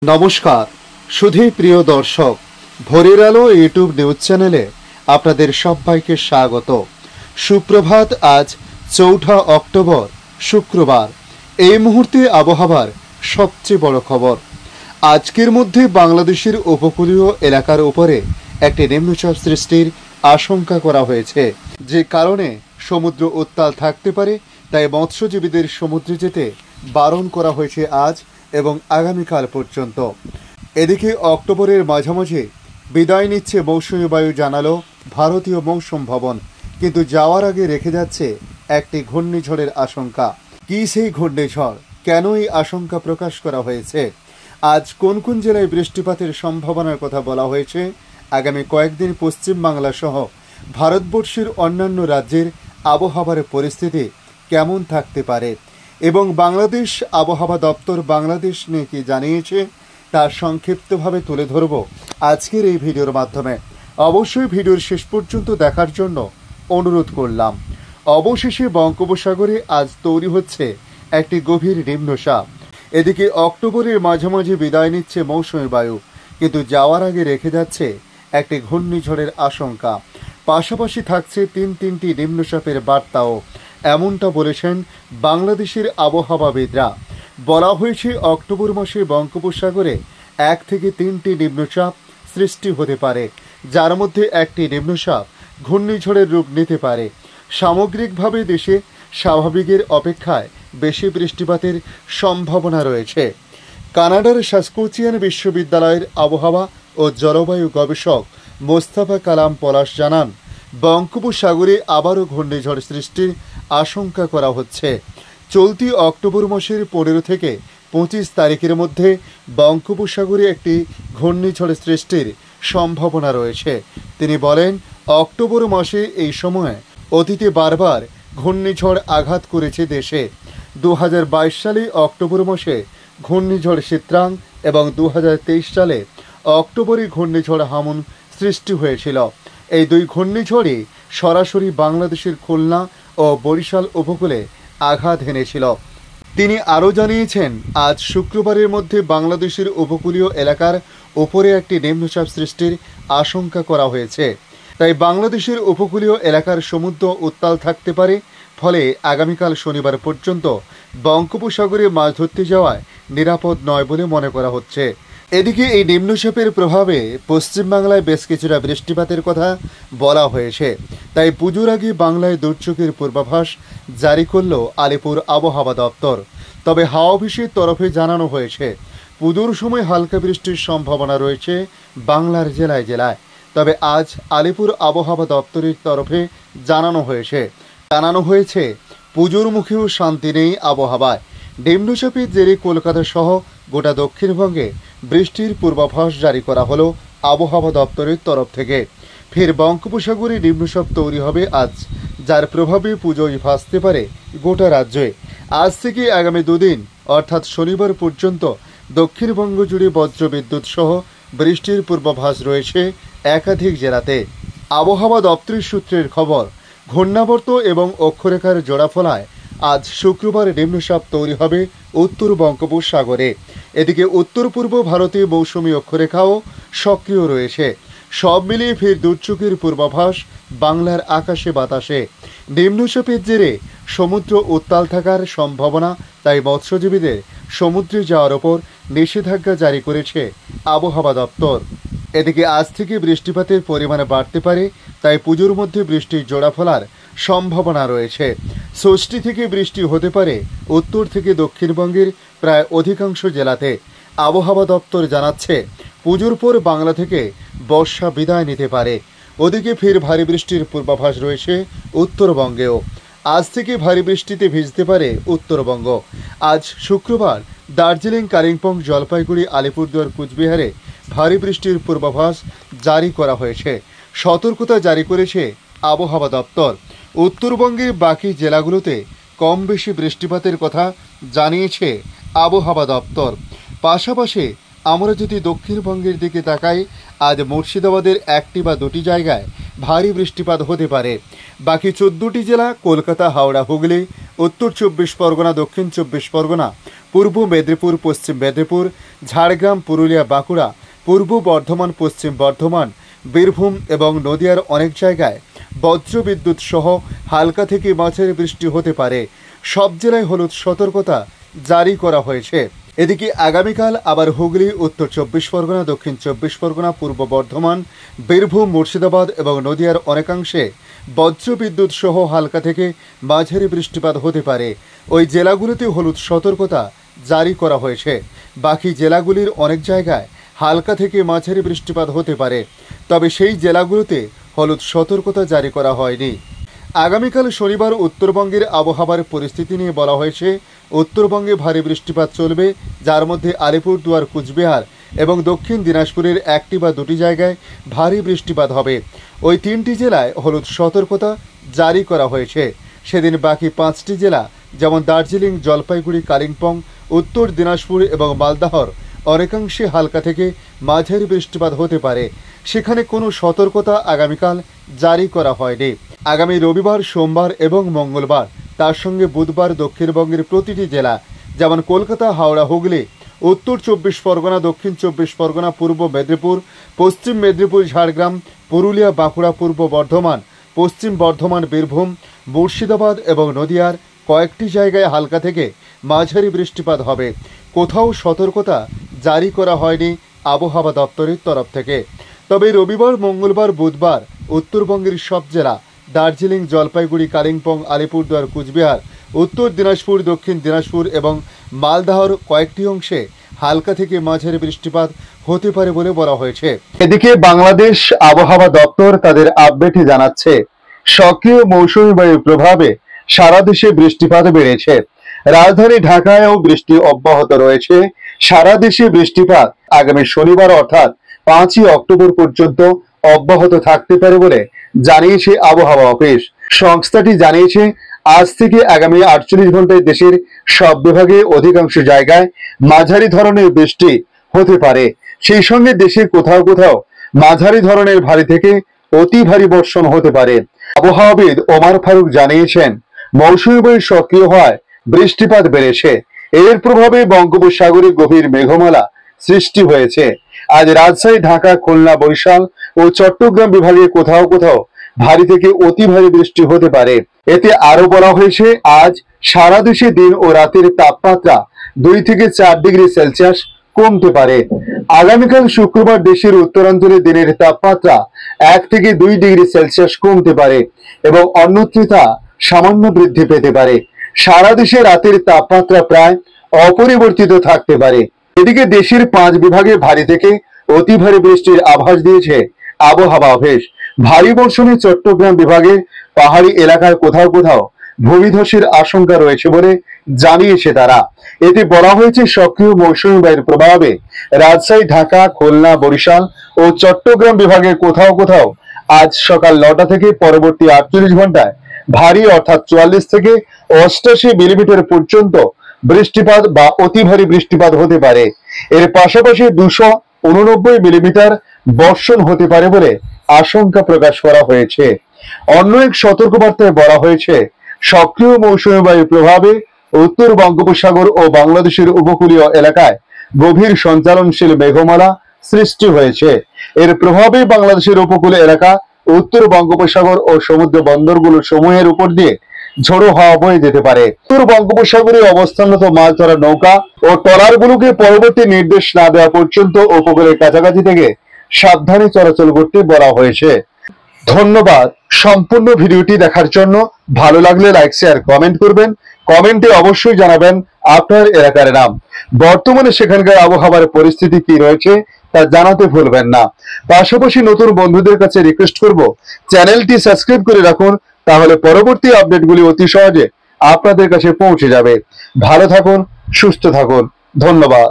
নমস্কার সুধী প্রিয় দর্শক, ভোরের আলো ইউটিউব নিউজ চ্যানেলে আপনাদের সবাইকে স্বাগত। সুপ্রভাত। আজ ৪ অক্টোবর শুক্রবার। এই মুহূর্তে আবহাওয়ার সবচেয়ে বড় খবর। আজকের মধ্যে বাংলাদেশের উপকূলীয় এলাকার উপরে একটি নিম্নচাপ সৃষ্টির আশঙ্কা করা হয়েছে, যে কারণে সমুদ্র উত্তাল থাকতে পারে। তাই মৎস্যজীবীদের সমুদ্রে যেতে বারণ করা হয়েছে আজ এবং আগামীকাল পর্যন্ত। এদিকে অক্টোবরের মাঝামাঝি বিদায় নিচ্ছে মৌসুমী বায়ু, জানালো ভারতীয় মৌসুম ভবন। কিন্তু যাওয়ার আগে রেখে যাচ্ছে একটি ঘূর্ণিঝড়ের আশঙ্কা। কি সেই ঘূর্ণিঝড়, কেন এই আশঙ্কা প্রকাশ করা হয়েছে, আজ কোন কোন জেলায় বৃষ্টিপাতের সম্ভাবনার কথা বলা হয়েছে, আগামী কয়েকদিন পশ্চিমবাংলা সহ ভারতবর্ষের অন্যান্য রাজ্যের আবহাওয়ার পরিস্থিতি কেমন থাকতে পারে এবং বাংলাদেশ আবহাওয়া দপ্তর বাংলাদেশ নিয়ে কি জানিয়েছে তা সংক্ষিপ্তভাবে তুলে ধরব আজকের এই ভিডিওর মাধ্যমে। অবশ্যই ভিডিওর শেষ পর্যন্ত দেখার জন্য অনুরোধ করলাম। অবশেষে বঙ্গোপসাগরে আজ তৈরি হচ্ছে একটি গভীর নিম্নচাপ। এদিকে অক্টোবরের মাঝামাঝি বিদায় নিচ্ছে মৌসুমী বায়ু, কিন্তু যাওয়ার আগে রেখে যাচ্ছে একটি ঘূর্ণিঝড়ের আশঙ্কা। পাশাপাশি থাকছে তিনটি নিম্নচাপের বার্তাও, এমনটা বলেছেন বাংলাদেশের আবহাওয়াবিদরা। বলা হয়েছে অক্টোবর মাসে বঙ্গোপসাগরে 1 থেকে 3টি নিম্নচাপ সৃষ্টি হতে পারে, যার মধ্যে একটি নিম্নচাপ ঘূর্ণিঝড়ের রূপ নিতে পারে। সামগ্রিকভাবে দেশে স্বাভাবিকের অপেক্ষায় বেশি বৃষ্টিপাতের সম্ভাবনা রয়েছে। কানাডার সাসকোচিয়ান বিশ্ববিদ্যালয়ের আবহাওয়া ও জলবায়ু গবেষক মোস্তফা কালাম পলাশ জানান, বঙ্গোপসাগরে আবারও ঘূর্ণিঝড় সৃষ্টির আশঙ্কা করা হচ্ছে। চলতি অক্টোবর মাসের 15 থেকে 25 তারিখের মধ্যে বঙ্গোপসাগরে একটি ঘূর্ণিঝড় সৃষ্টির সম্ভাবনা রয়েছে। তিনি বলেন, অক্টোবর মাসে এই সময়ে অতীতে বারবার ঘূর্ণিঝড় আঘাত করেছে দেশে। 2022 সালে অক্টোবর মাসে ঘূর্ণিঝড় চিত্রাং এবং 2023 সালে অক্টোবরে ঘূর্ণিঝড় হামুন সৃষ্টি হয়েছিল। এই দুই ঘূর্ণিঝড়ই সরাসরি বাংলাদেশের খুলনা ও বরিশাল উপকূলে আঘাত হেনেছিল। তিনি আরও জানিয়েছেন, আজ শুক্রবারের মধ্যে বাংলাদেশের উপকূলীয় এলাকার উপরে একটি নিম্নচাপ সৃষ্টির আশঙ্কা করা হয়েছে। তাই বাংলাদেশের উপকূলীয় এলাকার সমুদ্র উত্তাল থাকতে পারে। ফলে আগামীকাল শনিবার পর্যন্ত বঙ্গোপসাগরে মাছ ধরতে যাওয়ায় নিরাপদ নয় বলে মনে করা হচ্ছে। এদিকে এই নিম্নচাপের প্রভাবে পশ্চিমবাংলায় বেশ কিছুটা বৃষ্টিপাতের কথা বলা হয়েছে। তাই পুজোর আগে বাংলায় দুর্যোগের পূর্বাভাস জারি করল আলিপুর আবহাওয়া দপ্তর। তবে হাওয়া অফিসের তরফে জানানো হয়েছে, পুজোর সময় হালকা বৃষ্টির সম্ভাবনা রয়েছে বাংলার জেলায় জেলায়। তবে আজ আলিপুর আবহাওয়া দপ্তরের তরফে জানানো হয়েছে পুজোর মুখেও শান্তি নেই আবহাওয়ায়। নিম্নচাপের জেরে কলকাতা সহ গোটা দক্ষিণবঙ্গে বৃষ্টির পূর্বাভাস জারি করা হলো আবহাওয়া দপ্তরের তরফ থেকে। ফের বঙ্গোপসাগরে নিম্নচাপ তৈরি হবে আজ, যার প্রভাবে পুজোয় ভাসতে পারে গোটা রাজ্যে। আজ থেকে আগামী 2 দিন অর্থাৎ শনিবার পর্যন্ত দক্ষিণবঙ্গ জুড়ে বজ্রবিদ্যুৎ সহ বৃষ্টির পূর্বাভাস রয়েছে একাধিক জেলাতে। আবহাওয়া দপ্তরের সূত্রের খবর, ঘূর্ণাবর্ত এবং অক্ষরেখার জোড়াফলায় আজ শুক্রবার নিম্নচাপ তৈরি হবে উত্তর বঙ্গোপসাগরে। এদিকে উত্তর পূর্ব ভারতে মৌসুমী অক্ষরেখাও সক্রিয় রয়েছে। সব মিলিয়ে ফের দুর্যোগের পূর্বাভাস বাংলার আকাশে বাতাসে। নিম্নচাপের জেরে সমুদ্র উত্তাল থাকার সম্ভাবনা, তাই মৎস্যজীবীদের সমুদ্রে যাওয়ার ওপর নিষেধাজ্ঞা জারি করেছে আবহাওয়া দপ্তর। এদিকে আজ থেকে বৃষ্টিপাতের পরিমাণ বাড়তে পারে, তাই পুজোর মধ্যে বৃষ্টির জোড়া ফলার সম্ভাবনা রয়েছে। ষষ্ঠী থেকে বৃষ্টি হতে পারে উত্তর থেকে দক্ষিণবঙ্গের প্রায় অধিকাংশ জেলাতে। আবহাওয়া দপ্তর জানাচ্ছে, পুজোর পর বাংলা থেকে বর্ষা বিদায় নিতে পারে। ওদিকে ফের ভারী বৃষ্টির পূর্বাভাস রয়েছে উত্তরবঙ্গেও। আজ থেকে ভারী বৃষ্টিতে ভিজতে পারে উত্তরবঙ্গ। আজ শুক্রবার দার্জিলিং, কালিম্পং, জলপাইগুড়ি, আলিপুরদুয়ার, কুচবিহারে ভারী বৃষ্টির পূর্বাভাস জারি করা হয়েছে। সতর্কতা জারি করেছে আবহাওয়া দপ্তর। উত্তরবঙ্গের বাকি জেলাগুলোতে কম বেশি বৃষ্টিপাতের কথা জানিয়েছে আবহাওয়া দপ্তর। পাশাপাশি আমরা যদি দক্ষিণবঙ্গের দিকে তাকাই, আজ মুর্শিদাবাদের 1টি বা 2টি জায়গায় ভারী বৃষ্টিপাত হতে পারে। বাকি 14টি জেলা কলকাতা, হাওড়া, হুগলি উত্তর 24 পরগনা, দক্ষিণ 24 পরগনা, পূর্ব মেদিনীপুর, পশ্চিম মেদিনীপুর, ঝাড়গ্রাম, পুরুলিয়া, বাঁকুড়া, পূর্ব বর্ধমান, পশ্চিম বর্ধমান, বীরভূম এবং নদিয়ার অনেক জায়গায় বজ্রবিদ্যুৎ সহ হালকা থেকে মাঝারি বৃষ্টি হতে পারে। সব জেলায় হলুদ সতর্কতা জারি করা হয়েছে। এদিকে আগামীকাল আবার হুগলি, উত্তর 24 পরগনা, দক্ষিণ 24 পরগনা, পূর্ব বর্ধমান, বীরভূম, মুর্শিদাবাদ এবং নদিয়ার অনেকাংশে বজ্রবিদ্যুৎ সহ হালকা থেকে মাঝারি বৃষ্টিপাত হতে পারে। ওই জেলাগুলিতে হলুদ সতর্কতা জারি করা হয়েছে। বাকি জেলাগুলির অনেক জায়গায় হালকা থেকে মাঝারি বৃষ্টিপাত হতে পারে, তবে সেই জেলাগুলোতে হলুদ সতর্কতা জারি করা হয়নি। আগামীকাল শনিবার উত্তরবঙ্গের আবহাওয়ার পরিস্থিতি নিয়ে বলা হয়েছে, উত্তরবঙ্গে ভারী বৃষ্টিপাত চলবে, যার মধ্যে আলিপুরদুয়ার, কুচবিহার এবং দক্ষিণ দিনাজপুরের একটি বা দুটি জায়গায় ভারী বৃষ্টিপাত হবে। ওই 3টি জেলায় হলুদ সতর্কতা জারি করা হয়েছে। সেদিন বাকি 5টি জেলা যেমন দার্জিলিং, জলপাইগুড়ি, কালিম্পং, উত্তর দিনাজপুর এবং মালদহর অনেকাংশে হালকা থেকে মাঝারি বৃষ্টিপাত হতে পারে। সেখানে কোনো সতর্কতা আগামীকাল জারি করা হয়নি। আগামী রবিবার, সোমবার এবং মঙ্গলবার, তার সঙ্গে বুধবার দক্ষিণবঙ্গের প্রতিটি জেলা যেমন কলকাতা, হাওড়া, হুগলি, উত্তর 24 পরগনা, দক্ষিণ 24 পরগনা, পূর্ব মেদিনীপুর, পশ্চিম মেদিনীপুর, ঝাড়গ্রাম, পুরুলিয়া, বাঁকুড়া, পূর্ব বর্ধমান, পশ্চিম বর্ধমান, বীরভূম, মুর্শিদাবাদ এবং নদিয়ার কয়েকটি জায়গায় হালকা থেকে মাঝারি বৃষ্টিপাত হবে। কোথাও সতর্কতা জারি করা হয়নি আবহাওয়া দপ্তরের তরফ থেকে। তবে রবিবার, মঙ্গলবার, বুধবার উত্তরবঙ্গের সব জেলা দার্জিলিং, জলপাইগুড়ি, কালিম্পং, আলিপুরদুয়ার, কুচবিহার, উত্তর দিনাজপুর, দক্ষিণ দিনাজপুর এবং মালদহর কয়েকটি অংশে হালকা থেকে মাঝারি বৃষ্টিপাত হতে পারে বলে বলা হয়েছে। এদিকে বাংলাদেশ আবহাওয়া দপ্তর তাদের আপডেটে জানাচ্ছে, সক্রিয় মৌসুমী বায়ুর প্রভাবে সারা দেশে বৃষ্টিপাত বেড়েছে। রাজধানী ঢাকায়ও বৃষ্টি অব্যাহত রয়েছে। সারা দেশে বৃষ্টিপাত আগামী শনিবার অর্থাৎ 5ই অক্টোবর পর্যন্ত অব্যাহত থাকতে পারে বলে জানিয়েছে আবহাওয়া অফিস। সংস্থাটি জানিয়েছে, আজ থেকে আগামী 48 ঘন্টায় দেশের সব বিভাগে অধিকাংশ জায়গায় মাঝারি ধরনের বৃষ্টি হতে পারে। সেই সঙ্গে দেশের কোথাও কোথাও মাঝারি ধরনের ভারী থেকে অতি ভারী বর্ষণ হতে পারে। আবহাওয়াবিদ ওমর ফারুক জানিয়েছেন, মৌসুমী বায়ু সক্রিয় হওয়ায় বৃষ্টিপাত বেড়েছে। এর প্রভাবে বঙ্গোপসাগরে গভীর মেঘমালা সৃষ্টি হয়েছে। আজ রাজশাহী, ঢাকা, খুলনা, বরিশাল ও চট্টগ্রাম বিভাগে কোথাও কোথাও ভারী থেকে অতি ভারী বৃষ্টি হতে পারে। এতে আরো বলা হয়েছে, আজ সারা দেশে দিন ও রাতের তাপমাত্রা 2 থেকে 4 ডিগ্রি সেলসিয়াস কমতে পারে। আগামীকাল শুক্রবার দেশের উত্তরাঞ্চলে দিনের তাপমাত্রা 1 থেকে 2 ডিগ্রি সেলসিয়াস কমতে পারে এবং অন্যত্র তা সামান্য বৃদ্ধি পেতে পারে। সারা দেশে রাতের তাপমাত্রা প্রায় অপরিবর্তিত থাকতে পারে। এদিকে দেশের 5 বিভাগে ভারী থেকে অতি ভারী বৃষ্টির আভাস দিয়েছে আবহাওয়া অফিস। ভারী বর্ষণে চট্টগ্রাম বিভাগের পাহাড়ি এলাকার কোথাও কোথাও ভূমিধসের আশঙ্কা রয়েছে বলে জানিয়েছে তারা। এতে বলা হয়েছে, সক্রিয় মৌসুমী বায়ুর প্রভাবে রাজশাহী, ঢাকা, খুলনা, বরিশাল ও চট্টগ্রাম বিভাগের কোথাও কোথাও আজ সকাল 9টা থেকে পরবর্তী 48 ঘন্টায় ভারী অর্থাৎ 44 থেকে 88 মিলিমিটার পর্যন্ত বৃষ্টিপাত বা অতি ভারী বৃষ্টিপাত হতে পারে। এর পাশাপাশি 289 মিলিমিটার বর্ষণ হতে পারে বলে আশঙ্কা প্রকাশ করা হয়েছে। অন্য এক সতর্কবার্তায় বলা হয়েছে, সক্রিয় মৌসুমী বায়ুর প্রভাবে উত্তর বঙ্গোপসাগর ও বাংলাদেশের উপকূলীয় এলাকায় গভীর সঞ্চালনশীল মেঘমালা সৃষ্টি হয়েছে। এর প্রভাবে বাংলাদেশের উপকূলীয় এলাকা, উত্তর বঙ্গোপসাগর ও সমুদ্র বন্দরগুলো সমূহের উপর দিয়ে ঝোড়ো হাওয়া বয়ে যেতে পারে। উত্তর বঙ্গোপসাগরে অবস্থানরত মাছ ধরার নৌকা ও ট্রলারগুলোকে পরবর্তী নির্দেশ না দেওয়া পর্যন্ত উপকূলের কাছাকাছি থেকে সাবধানে চলাচল করতে বলা হয়েছে। ধন্যবাদ সম্পূর্ণ ভিডিওটি দেখার জন্য। ভালো লাগলে লাইক, শেয়ার, কমেন্ট করবেন। কমেন্টে অবশ্যই জানাবেন আপনার এলাকার নাম। বর্তমানে সেখানকার আবহাওয়ার পরিস্থিতি কি রয়েছে তা জানাতে ভুলবেন না। পাশাপাশি নতুন বন্ধুদের কাছে রিকোয়েস্ট করব, চ্যানেলটি সাবস্ক্রাইব করে রাখুন, তাহলে পরবর্তী আপডেটগুলি অতি সহজে আপনাদের কাছে পৌঁছে যাবে। ভালো থাকুন, সুস্থ থাকুন। ধন্যবাদ।